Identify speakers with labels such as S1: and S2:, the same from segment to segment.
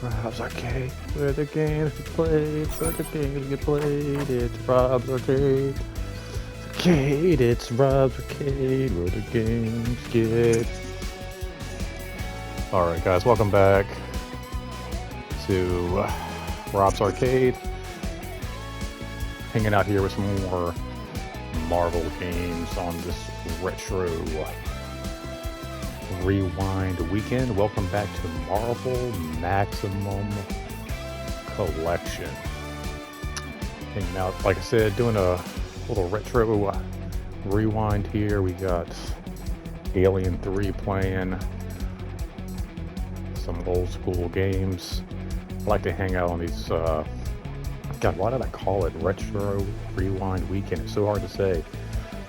S1: Rob's Arcade, where the games get played, where the games get played. It's Rob's Arcade. Arcade, it's Rob's Arcade, where the games get. Alright, guys, welcome back to Rob's Arcade. Hanging out here with some more Marvel games on this retro rewind weekend. Welcome back to Marvel Maximum Collection. Hanging out, like I said, doing a little retro rewind here. We got Alien 3 playing, some old school games. I like to hang out on these, God, why did I call it retro rewind weekend? It's so hard to say.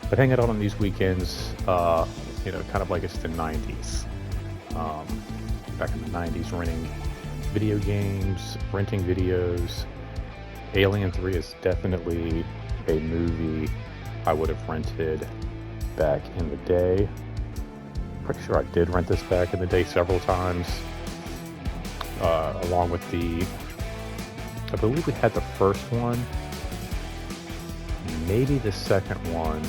S1: But hanging out on these weekends, you know, kind of like it's the 90s. Back in the 90s, renting video games, renting videos. Alien 3 is definitely a movie I would have rented back in the day. Pretty sure I did rent this back in the day several times. Along with I believe we had the first one, maybe the second one.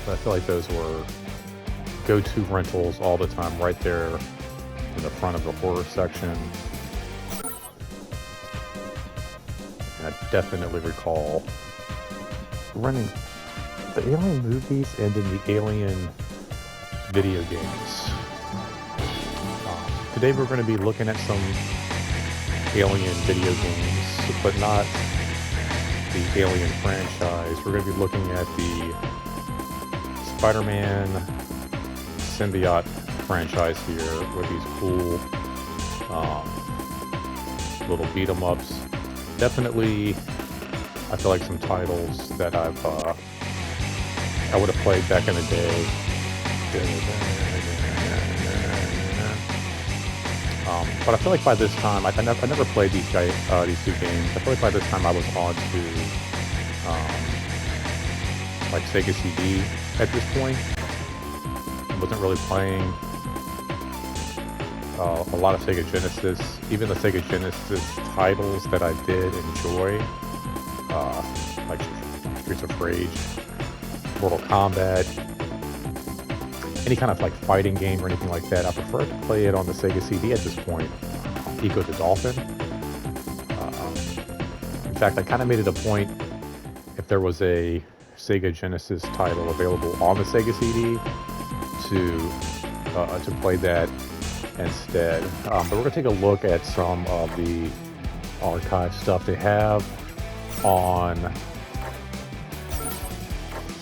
S1: But I feel like those were go-to rentals all the time, right there in the front of the horror section. And I definitely recall renting the Alien movies and then the Alien video games. Today we're going to be looking at some Alien video games, but not the Alien franchise. We're going to be looking at the Spider-Man symbiote franchise here with these cool little beat-em-ups. Definitely, I feel like some titles that I would have played back in the day. But I feel like by this time, I never played these two games. I feel like by this time I was on to like Sega CD at this point. I wasn't really playing a lot of Sega Genesis. Even the Sega Genesis titles that I did enjoy, like Streets of Rage, Mortal Kombat, any kind of like fighting game or anything like that, I prefer to play it on the Sega CD at this point. Ego the Dolphin. In fact, I kind of made it a point, if there was a Sega Genesis title available on the Sega CD, to play that instead. But we're going to take a look at some of the archive stuff they have on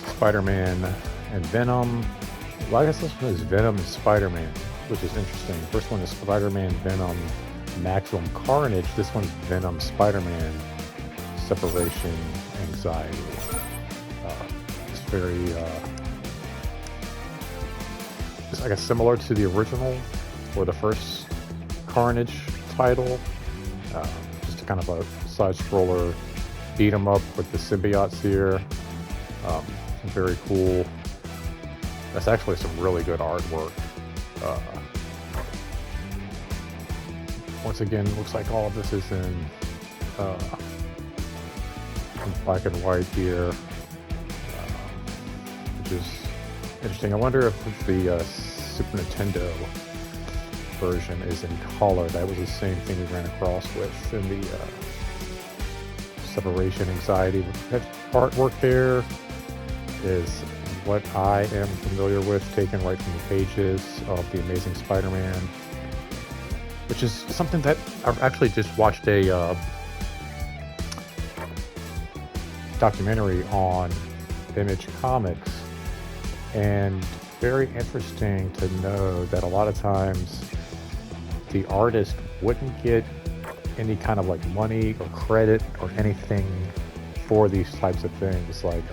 S1: Spider-Man and Venom. Well, I guess this one is Venom and Spider-Man, which is interesting. The first one is Spider-Man, Venom, Maximum Carnage. This one's Venom, Spider-Man, Separation Anxiety. It's very, it's, I guess, similar to the original or the first Carnage title. Just a kind of a side-scroller beat-em-up with the symbiotes here. Very cool. That's actually some really good artwork. Once again, looks like all of this is in black and white here, which is interesting. I wonder if the Super Nintendo version is in color. That was the same thing we ran across with in the Separation Anxiety. That artwork there is what I am familiar with, taken right from the pages of The Amazing Spider-Man, which is something that I've actually just watched a documentary on Image Comics, and very interesting to know that a lot of times the artist wouldn't get any kind of like money or credit or anything for these types of things. Like,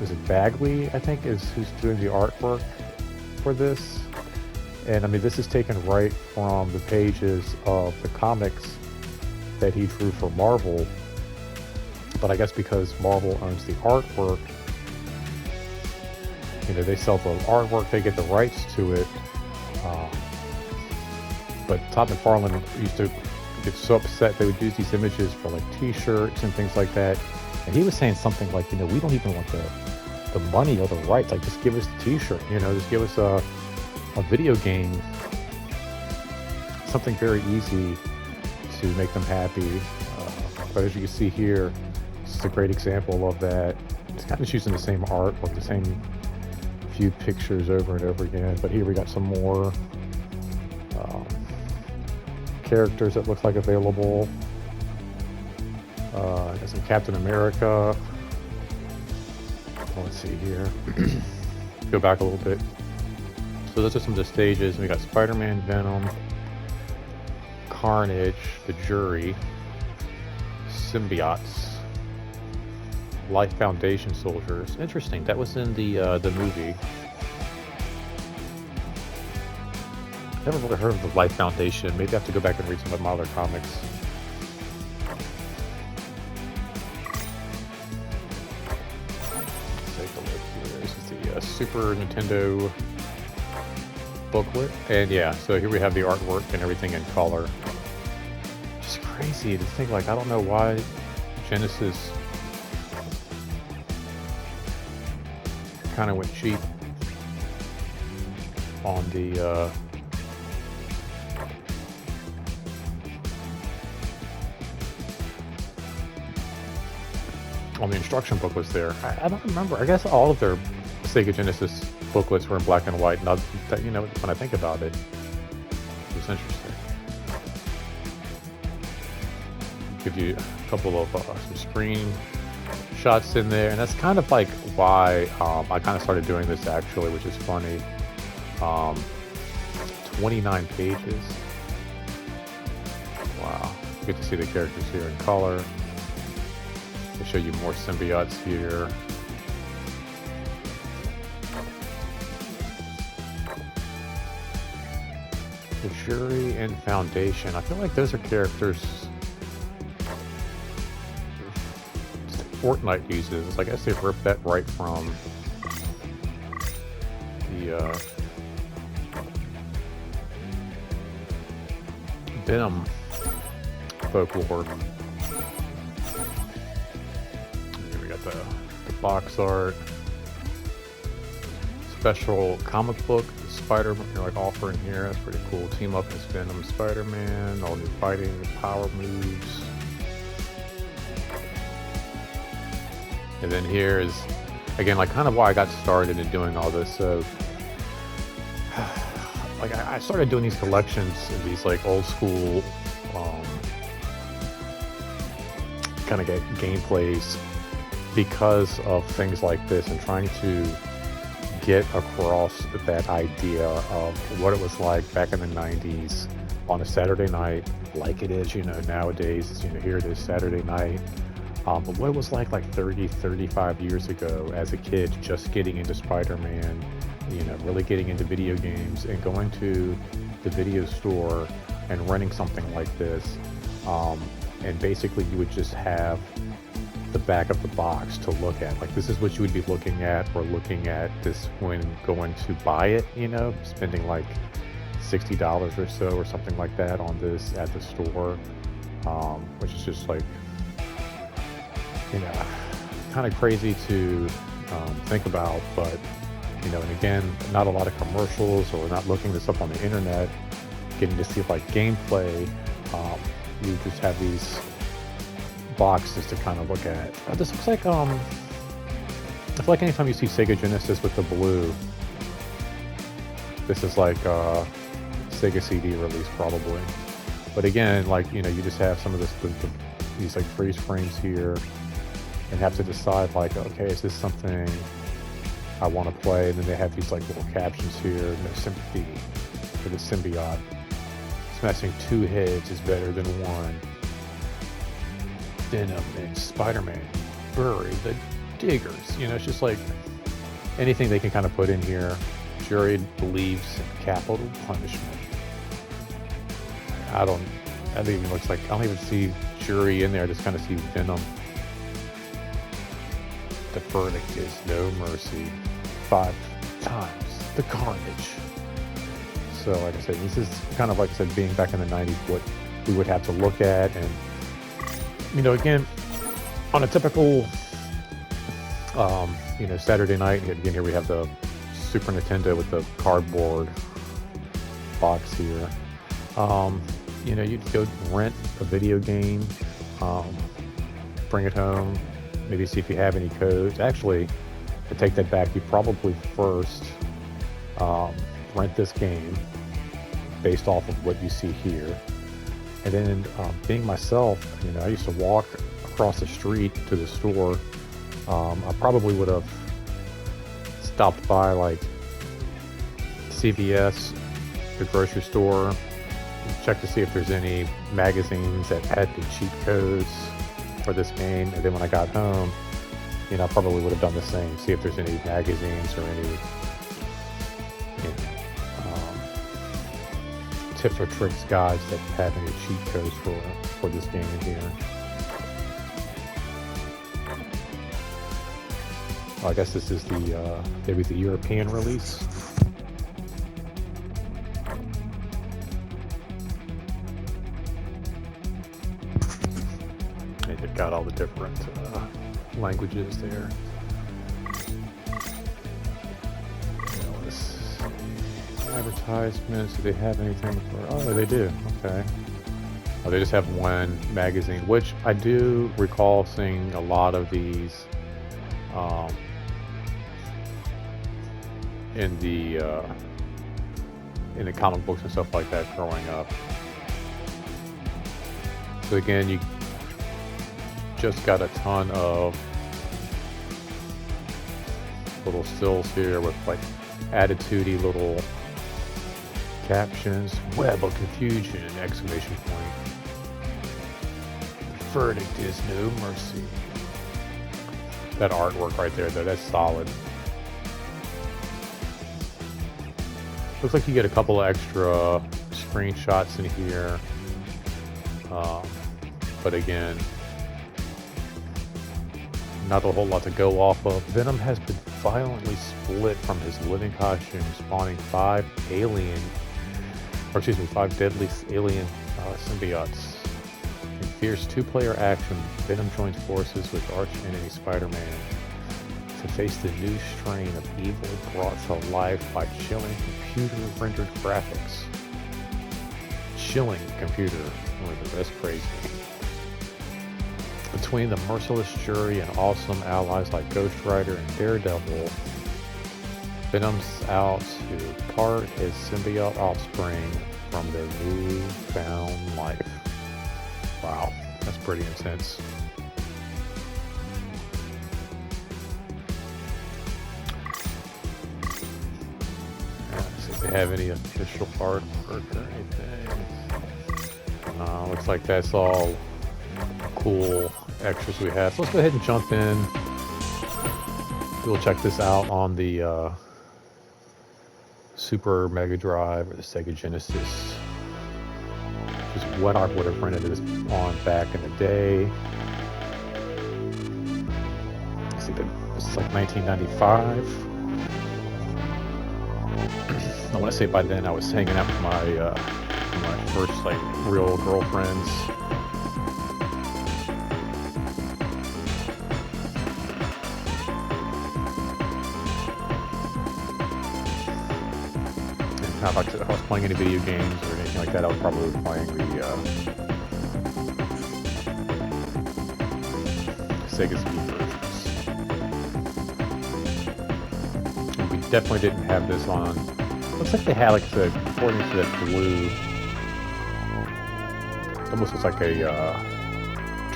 S1: is it Bagley, I think, is who's doing the artwork for this. And I mean, this is taken right from the pages of the comics that he drew for Marvel. But I guess because Marvel owns the artwork, you know, they sell the artwork, they get the rights to it. But Todd McFarlane used to get so upset they would use these images for like T-shirts and things like that. And he was saying something like, we don't even want the money or the rights. Like, just give us the T-shirt. Just give us a video game, something very easy to make them happy. But as you can see here, this is a great example of that. It's kind of just using the same art or the same few pictures over and over again. But here we got some more characters that look like available. Got some Captain America. Let's see here. Go back a little bit. So those are some of the stages. We got Spider-Man, Venom, Carnage, the Jury, Symbiotes, Life Foundation soldiers. Interesting. That was in the movie. Never really heard of the Life Foundation. Maybe I have to go back and read some of my other comics. Let's take a look here. This is the Super Nintendo booklet. And yeah, so here we have the artwork and everything in color. Just crazy to think, like, I don't know why Genesis kind of went cheap on the instruction book was there. I don't remember. I guess all of their Sega Genesis booklets were in black and white. Not that, when I think about it, it's interesting. Give you a couple of some screen shots in there, and that's kind of like why I kind of started doing this actually, which is funny. 29 pages. Wow. You get to see the characters here in color. They show you more symbiotes here. The Jury and Foundation. I feel like those are characters Fortnite uses. I guess they ripped that right from the Venom folklore. Here we got the box art. Special comic book Spider-Man, like offering here. That's pretty cool. Team up as Venom, Spider-Man, all new fighting, power moves. And then here is, again, like kind of why I got started in doing all this. So, like I started doing these collections of these like old school kind of gameplays because of things like this, and trying to get across that idea of what it was like back in the 90s on a Saturday night, like it is, nowadays, here it is Saturday night. But what it was like 30, 35 years ago as a kid, just getting into Spider-Man, really getting into video games and going to the video store and renting something like this. And basically you would just have the back of the box to look at. Like, this is what you would be looking at, or looking at this when going to buy it, spending like $60 or so or something like that on this at the store, which is just like, kind of crazy to think about. But and again, not a lot of commercials, or not looking this up on the internet, getting to see like gameplay. You just have these boxes to kind of look at. This looks like I feel like anytime you see Sega Genesis with the blue, this is like Sega CD release probably. But again, like you just have some of this these like freeze frames here, and have to decide like, okay, is this something I want to play? And then they have these like little captions here: no sympathy for the symbiote. Smashing 2 heads is better than 1. Venom and Spider-Man bury the diggers. It's just like anything they can kind of put in here. Jury believes in capital punishment. That even looks like, I don't even see Jury in there. I just kind of see Venom. The verdict is no mercy. 5 times the carnage. So like I said, this is kind of like I said, being back in the 90s, what we would have to look at. And, you know, again, on a typical, you know, Saturday night, again, here we have the Super Nintendo with the cardboard box here. You know, you'd go rent a video game, bring it home, maybe see if you have any codes. Actually, to take that back, you probably first rent this game based off of what you see here. And then being myself, you know, I used to walk across the street to the store. I probably would have stopped by like CVS, the grocery store, check to see if there's any magazines that had the cheat codes for this game. And then when I got home, you know, I probably would have done the same, see if there's any magazines or any, you know, tips or tricks guides that have any cheat codes for this game in here. Well, I guess this is the maybe the European release. And they've got all the different languages there. Advertisements, do they have anything for, oh, they do, okay. Oh, they just have one magazine, which I do recall seeing a lot of these in the comic books and stuff like that growing up. So again, you just got a ton of little stills here with like attitude-y little captions, web of confusion, exclamation point. Verdict is no mercy. That artwork right there, though, that's solid. Looks like you get a couple of extra screenshots in here. But again, not a whole lot to go off of. Venom has been violently split from his living costume, spawning 5 deadly alien symbiotes. In fierce 2-player action, Venom joins forces with arch-enemy Spider-Man to face the new strain of evil brought to life by chilling computer-rendered graphics. Chilling computer-rendered, that's crazy. Between the merciless jury and awesome allies like Ghost Rider and Daredevil, Venom's out to part his symbiote offspring from their newfound life. Wow, that's pretty intense. See if they have any official artwork or anything. Looks like that's all cool extras we have. So let's go ahead and jump in. We'll check this out on the Super Mega Drive or the Sega Genesis, which is what I would have rented this on back in the day. I think this is like 1995. I want to say by then I was hanging out with my first like real girlfriends. Not like if I was playing any video games or anything like that, I was probably playing the Sega CD versions. And we definitely didn't have this on. Looks like they had like the according to that blue. It almost looks like a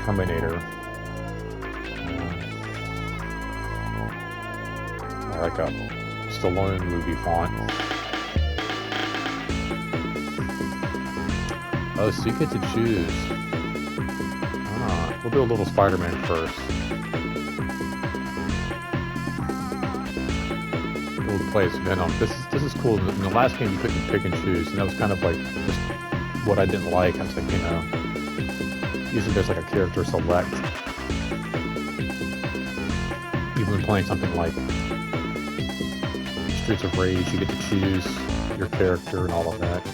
S1: Terminator. Like a Stallone movie font. Oh, so you get to choose. We'll do a little Spider-Man first. We'll play as Venom. This is cool. In the last game, you couldn't pick and choose, and that was kind of like just what I didn't like. I was like, you know, usually there's like a character select. Even when playing something like Streets of Rage, you get to choose your character and all of that.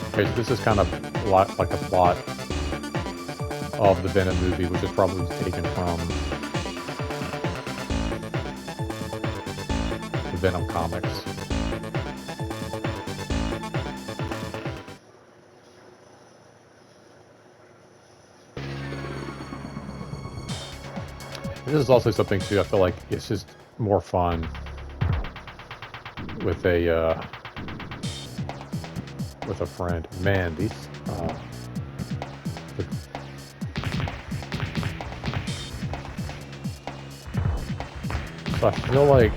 S1: Okay, so this is kind of like a plot of the Venom movie, which is probably taken from the Venom comics. This is also something too. I feel like it's just more fun with a friend. Man, these so I feel like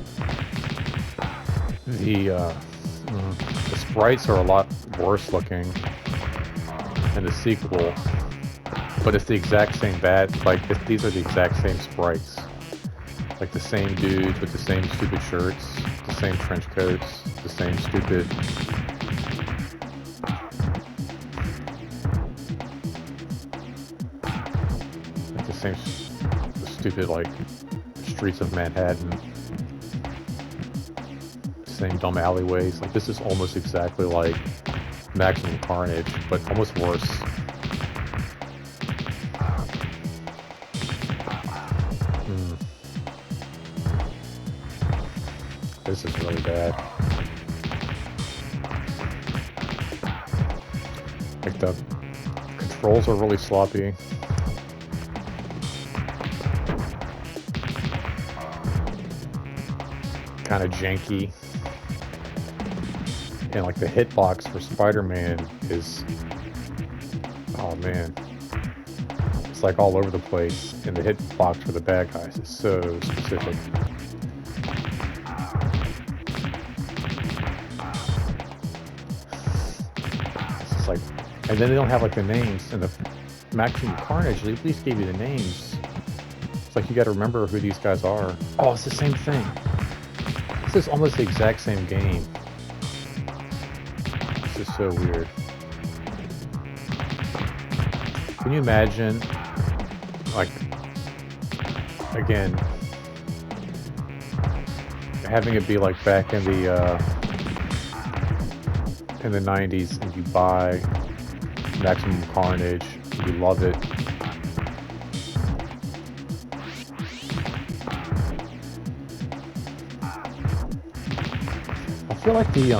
S1: the sprites are a lot worse looking in the sequel, but it's the exact same these are the exact same sprites. Like the same dudes with the same stupid shirts, the same trench coats, the same stupid... like the same stupid, like, streets of Manhattan. Same dumb alleyways. Like, this is almost exactly like Maximum Carnage, but almost worse. This is really bad. Like, the controls are really sloppy. Kind of janky. And like the hitbox for Spider-Man is... oh man. It's like all over the place. And the hitbox for the bad guys is so specific. Like, and then they don't have like the names, and the Maximum Carnage, they at least gave you the names. It's like you gotta remember who these guys are. Oh, it's the same thing. This is almost the exact same game. This is so weird. Can you imagine, like, again, having it be like back in the 90s, and you buy Maximum Carnage, you love it. I feel like the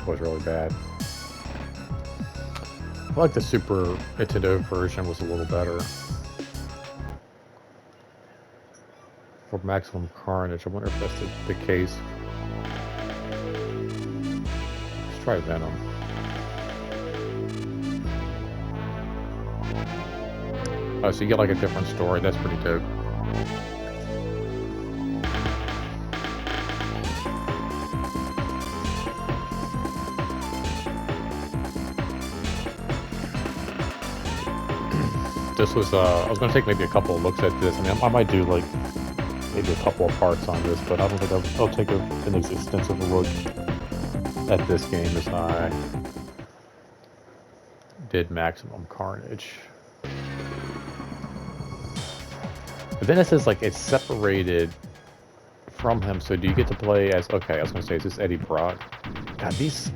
S1: was really bad. I feel like the Super Nintendo version was a little better. For Maximum Carnage, I wonder if that's the case. Let's try Venom. Oh, so you get like a different story. That's pretty dope. This was, I was going to take maybe a couple of looks at this. I mean, I might do like maybe a couple of parts on this, but I don't think I'll take an extensive look at this game as I did Maximum Carnage. But then it says like it's separated from him, so do you get to play as... okay, I was gonna say, is this Eddie Brock? God, these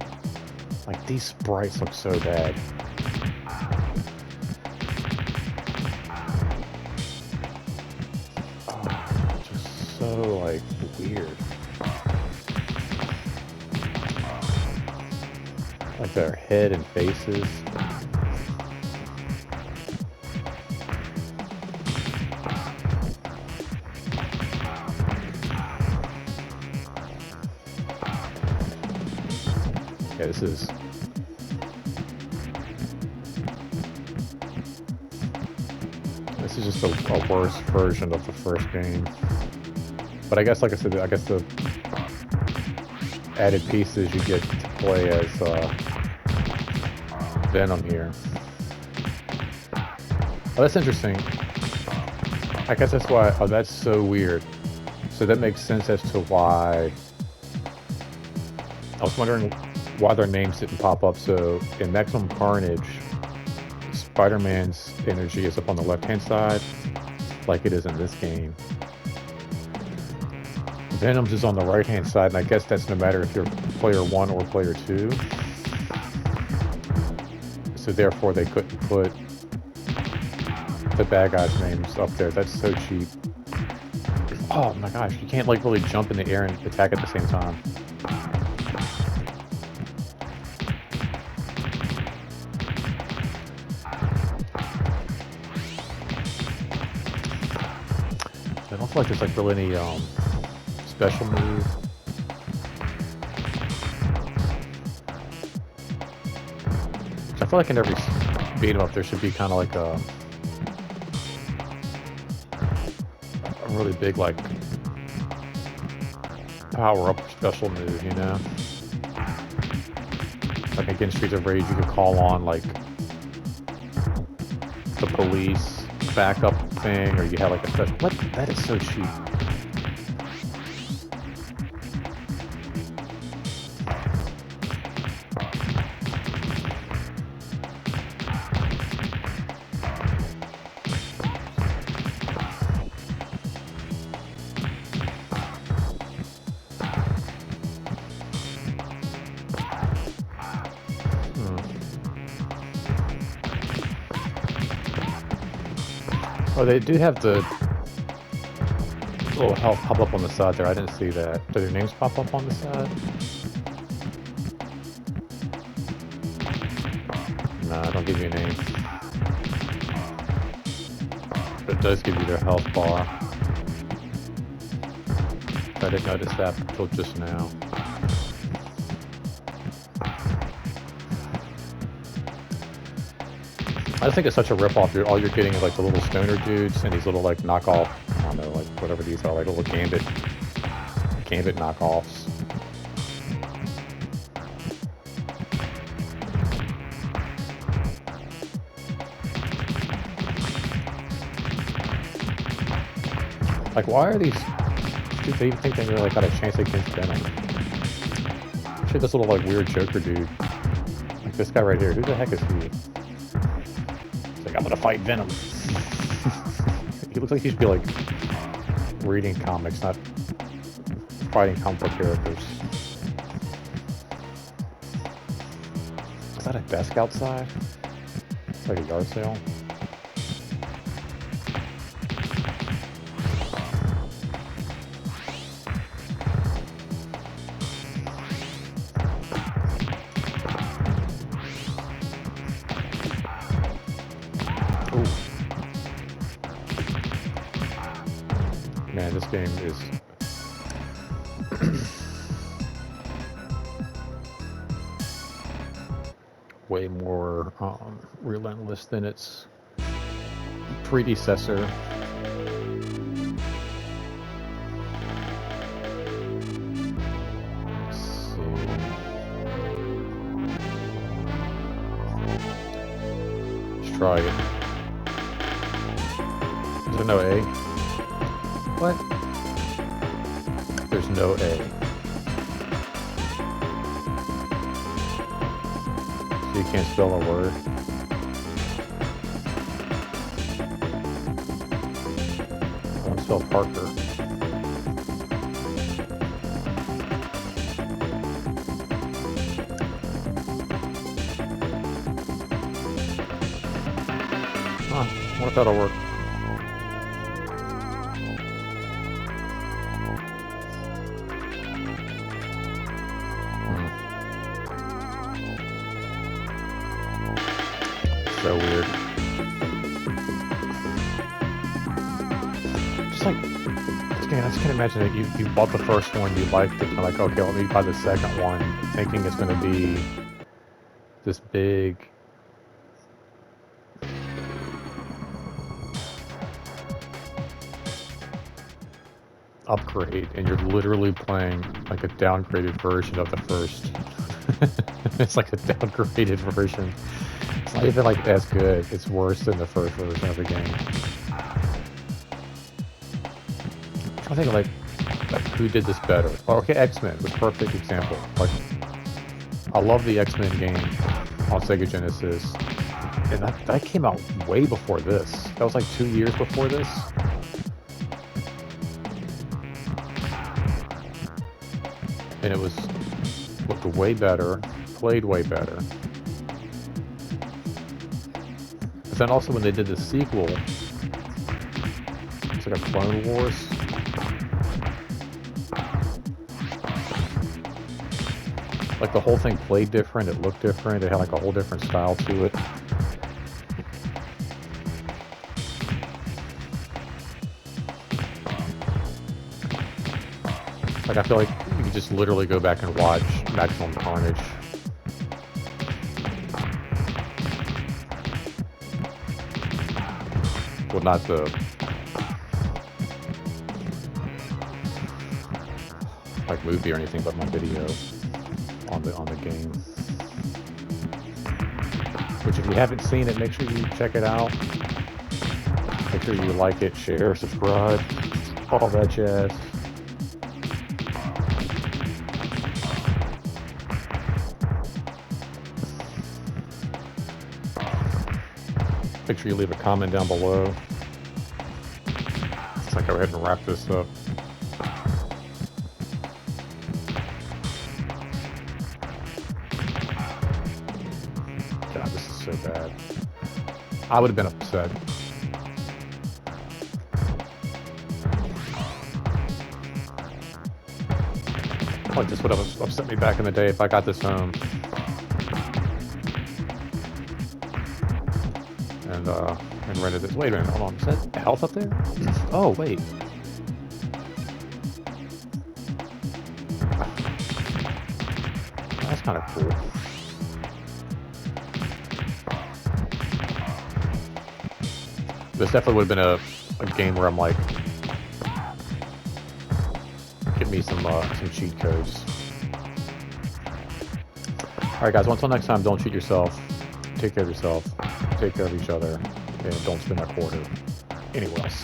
S1: sprites look so bad. Oh, just so like weird. Like their head and faces. Yeah, this is... just a worse version of the first game. But I guess, like I said, I guess the added pieces you get to play as Venom here. Oh, that's interesting. I guess that's why... oh, that's so weird. So that makes sense as to why... I was wondering why their names didn't pop up. So in Maximum Carnage, Spider-Man's energy is up on the left-hand side, like it is in this game. Venom's is on the right-hand side, and I guess that's no matter if you're player 1 or player 2. So therefore they couldn't put the bad guys' names up there. That's so cheap. Oh my gosh, you can't like really jump in the air and attack at the same time. I don't feel like there's like really any special move. I feel like in every beat 'em up there should be kind of like a really big like power up special move, you know? Like against Streets of Rage you could call on like the police backup thing, or you have like a special. What? That is so cheap. Oh, they do have the little health pop up on the side there. I didn't see that. Do their names pop up on the side? No, I don't give you a name. But it does give you their health bar. I didn't notice that until just now. I just think it's such a ripoff. All you're getting is like the little stoner dudes and these little like knockoff, I don't know, like whatever these are, like little Gambit knockoffs. Like, why are these dudes, they even think they really like got a chance against Venom? Actually, this little like weird Joker dude, like this guy right here, who the heck is he? I'm gonna fight Venom. He looks like he should be like reading comics, not fighting comic book characters. Is that a desk outside? It's like a yard sale. Man, this game is way more relentless than its predecessor. Let's see. Let's try it. Is there no A? What? There's no A. So you can't spell a word. I want to spell Parker. Huh, I wonder if that'll work. So weird. Just like, I just can't imagine that you bought the first one, you liked it, and like, okay, let me buy the second one, thinking it's going to be this big upgrade, and you're literally playing like a downgraded version of the first. It's like a downgraded version. It's not even like as good. It's worse than the first version of the game. I think like who did this better? Oh, okay, X-Men was a perfect example. Like, I love the X-Men game on Sega Genesis. And that came out way before this. That was like 2 years before this. And it looked way better, played way better. But then also when they did the sequel, it's like a Clone Wars. Like the whole thing played different, it looked different, it had like a whole different style to it. Like I feel like you could just literally go back and watch Maximum Carnage. Well, not the like movie or anything, but my video on the game. Which, if you haven't seen it, make sure you check it out. Make sure you like it, share, subscribe, all that jazz. Make sure you leave a comment down below. Let's go ahead and wrap this up. God, this is so bad. I would have been upset. Like, this would have upset me back in the day if I got this home. And rented this. Wait a minute, hold on. Is that health up there? Oh, wait. That's kind of cool. This definitely would have been a game where I'm like, give me some cheat codes. Alright guys, well, until next time, don't cheat yourself. Take care of yourself. Take care of each other. And don't spend a quarter anywhere else.